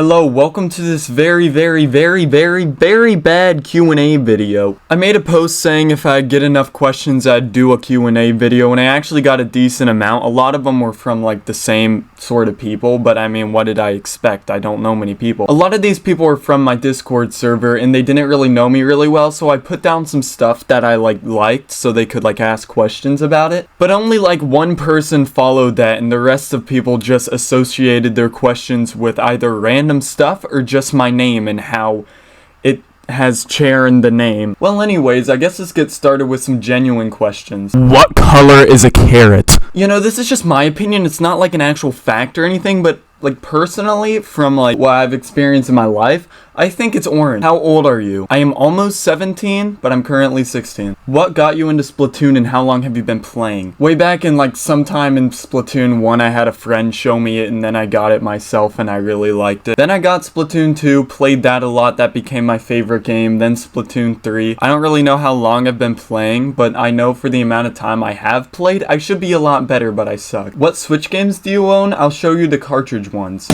Hello, welcome to this very bad Q&A video. I made a post saying if I get enough questions I'd do a Q&A video, and I actually got a decent amount. A lot of them were from like the same sort of people, but I mean, what did I expect? I don't know many people. A lot of these people were from my Discord server and they didn't really know me really well, so I put down some stuff that I liked so they could ask questions about it. But only one person followed that, and the rest of people just associated their questions with either random stuff or just my name and how it has chair in the name. Well, anyways, I guess let's get started with some genuine questions. What color is a carrot? You know, this is just my opinion. It's not an actual fact or anything, but personally, from what I've experienced in my life, I think it's orange. How old are you? I am almost 17, but I'm currently 16. What got you into Splatoon and how long have you been playing? Way back in sometime in Splatoon 1, I had a friend show me it and then I got it myself and I really liked it. Then I got Splatoon 2, played that a lot, that became my favorite game. Then Splatoon 3. I don't really know how long I've been playing, but I know for the amount of time I have played, I should be a lot better, but I suck. What Switch games do you own? I'll show you the cartridge ones.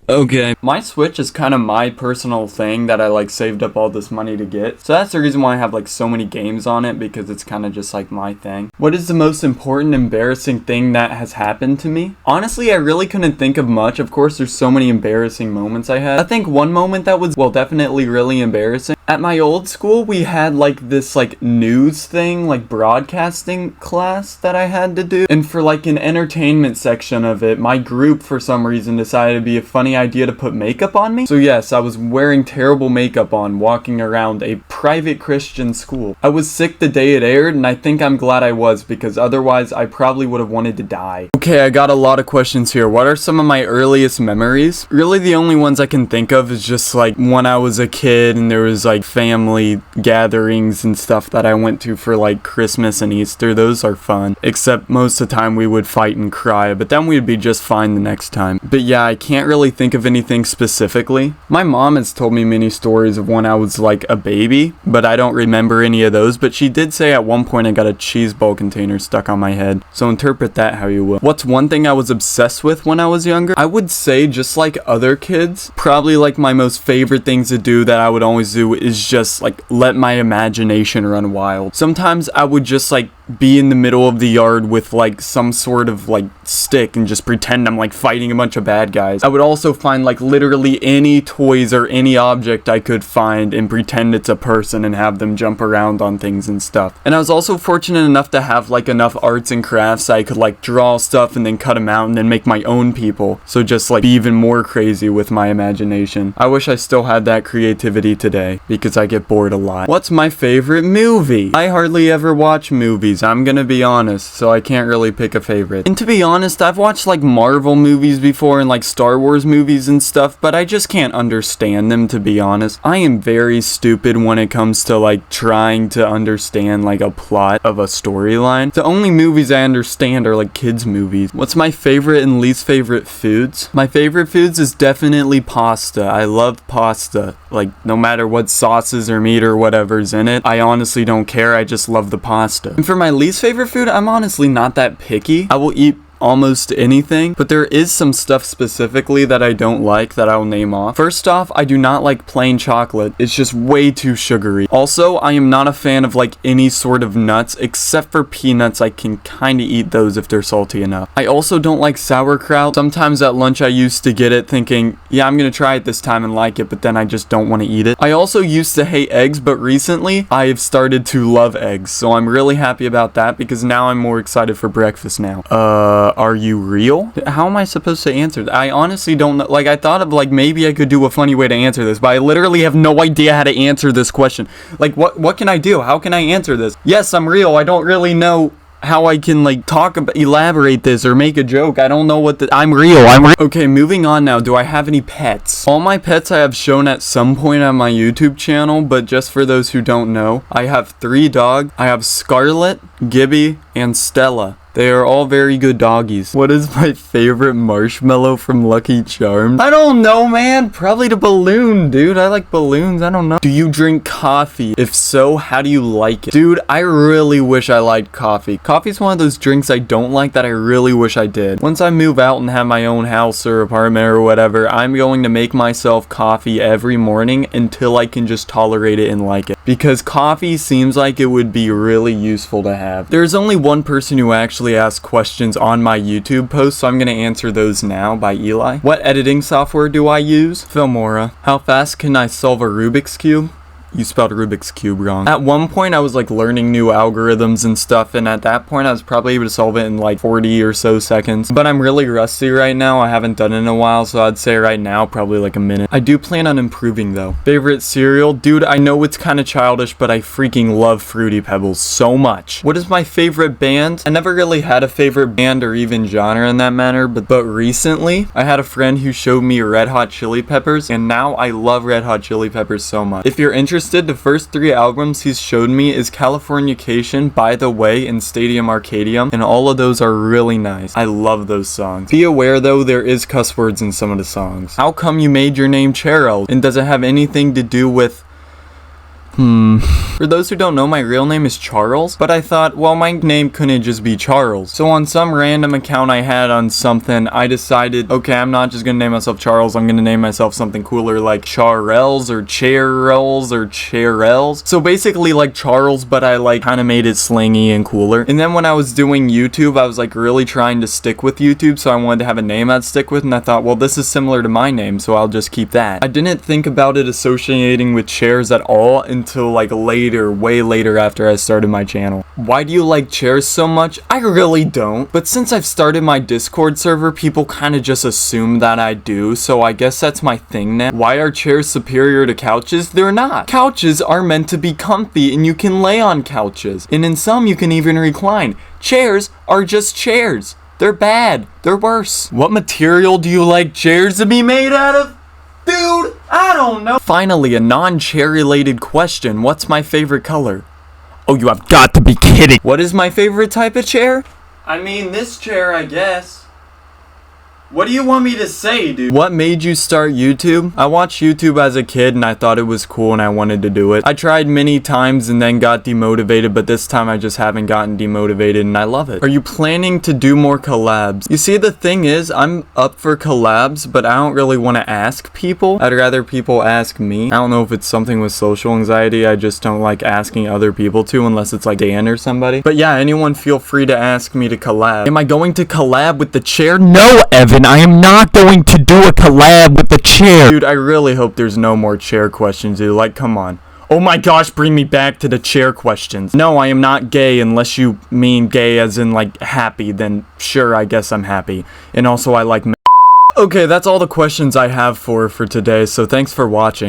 Okay, my Switch is kind of my personal thing that I saved up all this money to get. So that's the reason why I have so many games on it, because it's kind of just my thing. What is the most important embarrassing thing that has happened to me? Honestly, I really couldn't think of much. Of course, there's so many embarrassing moments I had. I think one moment that was, well, definitely really embarrassing. At my old school, we had this news thing, broadcasting class that I had to do. And for an entertainment section of it, my group for some reason decided it'd be a funny idea to put makeup on me. So yes, I was wearing terrible makeup on, walking around a private Christian school. I was sick the day it aired, and I think I'm glad I was, because otherwise I probably would have wanted to die. Okay, I got a lot of questions here. What are some of my earliest memories? Really, the only ones I can think of is just when I was a kid and there was family gatherings and stuff that I went to for Christmas and Easter. Those are fun, except most of the time we would fight and cry, but then we'd be just fine the next time. But yeah, I can't really think of anything specifically. My mom has told me many stories of when I was a baby, but I don't remember any of those. But she did say at one point I got a cheese ball container stuck on my head, so interpret that how you will. What's one thing I was obsessed with when I was younger? I would say, just like other kids, probably my most favorite things to do that I would always do is just let my imagination run wild. Sometimes I would just be in the middle of the yard with some sort of stick and just pretend I'm fighting a bunch of bad guys. I would also find literally any toys or any object I could find and pretend it's a person and have them jump around on things and stuff. And I was also fortunate enough to have enough arts and crafts I could draw stuff and then cut them out and then make my own people. So just be even more crazy with my imagination. I wish I still had that creativity today, because I get bored a lot. What's my favorite movie? I hardly ever watch movies, I'm gonna be honest, so I can't really pick a favorite. And to be honest, I've watched Marvel movies before and Star Wars movies and stuff, but I just can't understand them, to be honest. I am very stupid when it comes to trying to understand a plot of a storyline. The only movies I understand are kids movies. What's my favorite and least favorite foods? My favorite foods is definitely pasta. I love pasta. No matter what sauces or meat or whatever's in it, I honestly don't care. I just love the pasta. And for my least favorite food, I'm honestly not that picky. I will eat almost anything, but there is some stuff specifically that I don't like that I'll name off. First off, I do not like plain chocolate. It's just way too sugary. Also, I am not a fan of any sort of nuts except for peanuts. I can kind of eat those if they're salty enough. I also don't like sauerkraut. Sometimes at lunch I used to get it thinking, yeah, I'm gonna try it this time and like it, but then I just don't want to eat it. I also used to hate eggs, but recently I have started to love eggs, so I'm really happy about that, because now I'm more excited for breakfast now. Are you real? How am I supposed to answer that? I honestly don't know. I thought of maybe I could do a funny way to answer this, but I literally have no idea how to answer this question. What can I do? How can I answer this? Yes, I'm real. I don't really know how I can elaborate this or make a joke. I don't know what I'm real. Okay, moving on now. Do I have any pets? All my pets I have shown at some point on my YouTube channel, but just for those who don't know, I have 3 dogs. I have Scarlet, Gibby, and Stella. They are all very good doggies. What is my favorite marshmallow from Lucky Charms? I don't know, man. Probably the balloon, dude. I like balloons. I don't know. Do you drink coffee? If so, how do you like it? Dude, I really wish I liked coffee. Coffee's one of those drinks I don't like that I really wish I did. Once I move out and have my own house or apartment or whatever, I'm going to make myself coffee every morning until I can just tolerate it and like it. Because coffee seems like it would be really useful to have. There's only one person who actually ask questions on my YouTube post, so I'm gonna answer those now by Eli. What editing software do I use? Filmora. How fast can I solve a Rubik's Cube? You spelled Rubik's Cube wrong. At one point, I was like learning new algorithms and stuff, and at that point, I was probably able to solve it in like 40 or so seconds. But I'm really rusty right now. I haven't done it in a while, so I'd say right now, probably like a minute. I do plan on improving though. Favorite cereal? Dude, I know it's kind of childish, but I freaking love Fruity Pebbles so much. What is my favorite band? I never really had a favorite band or even genre in that manner, but recently, I had a friend who showed me Red Hot Chili Peppers, and now I love Red Hot Chili Peppers so much. If you're interested, the first 3 albums he's showed me is Californication, By the Way, and Stadium Arcadium, and all of those are really nice. I love those songs. Be aware though, there is cuss words in some of the songs. How come you made your name Cheryl? And does it have anything to do with... For those who don't know, my real name is Charles, but I thought, well, my name couldn't just be Charles. So on some random account I had on something, I decided, okay, I'm not just gonna name myself Charles, I'm gonna name myself something cooler like Charles or Charles or Charels. So basically like Charles, but I like kind of made it slangy and cooler. And then when I was doing YouTube, I was like really trying to stick with YouTube, so I wanted to have a name I'd stick with, and I thought, well, this is similar to my name, so I'll just keep that. I didn't think about it associating with chairs at all until like later, way later after I started my channel. Why do you like chairs so much? I really don't, but since I've started my Discord server, people kind of just assume that I do, so I guess that's my thing now. Why are chairs superior to couches? They're not. Couches are meant to be comfy and you can lay on couches, and in some you can even recline. Chairs are just chairs. They're bad. They're worse. What material do you like chairs to be made out of? Dude, I don't know. Finally, a non-chair related question. What's my favorite color? Oh, you have got to be kidding. What is my favorite type of chair? I mean, this chair, I guess. What do you want me to say, dude? What made you start YouTube? I watched YouTube as a kid and I thought it was cool and I wanted to do it. I tried many times and then got demotivated, but this time I just haven't gotten demotivated and I love it. Are you planning to do more collabs? You see, the thing is, I'm up for collabs, but I don't really want to ask people. I'd rather people ask me. I don't know if it's something with social anxiety. I just don't like asking other people to, unless it's like Dan or somebody. But yeah, anyone feel free to ask me to collab. Am I going to collab with the chair? No, Evan, I am not going to do a collab with the chair. Dude, I really hope there's no more chair questions, dude. Like, come on. Oh my gosh, bring me back to the chair questions. No, I am not gay unless you mean gay as in, like, happy. Then sure, I guess I'm happy. And also, I like men. Okay, that's all the questions I have for today, so thanks for watching.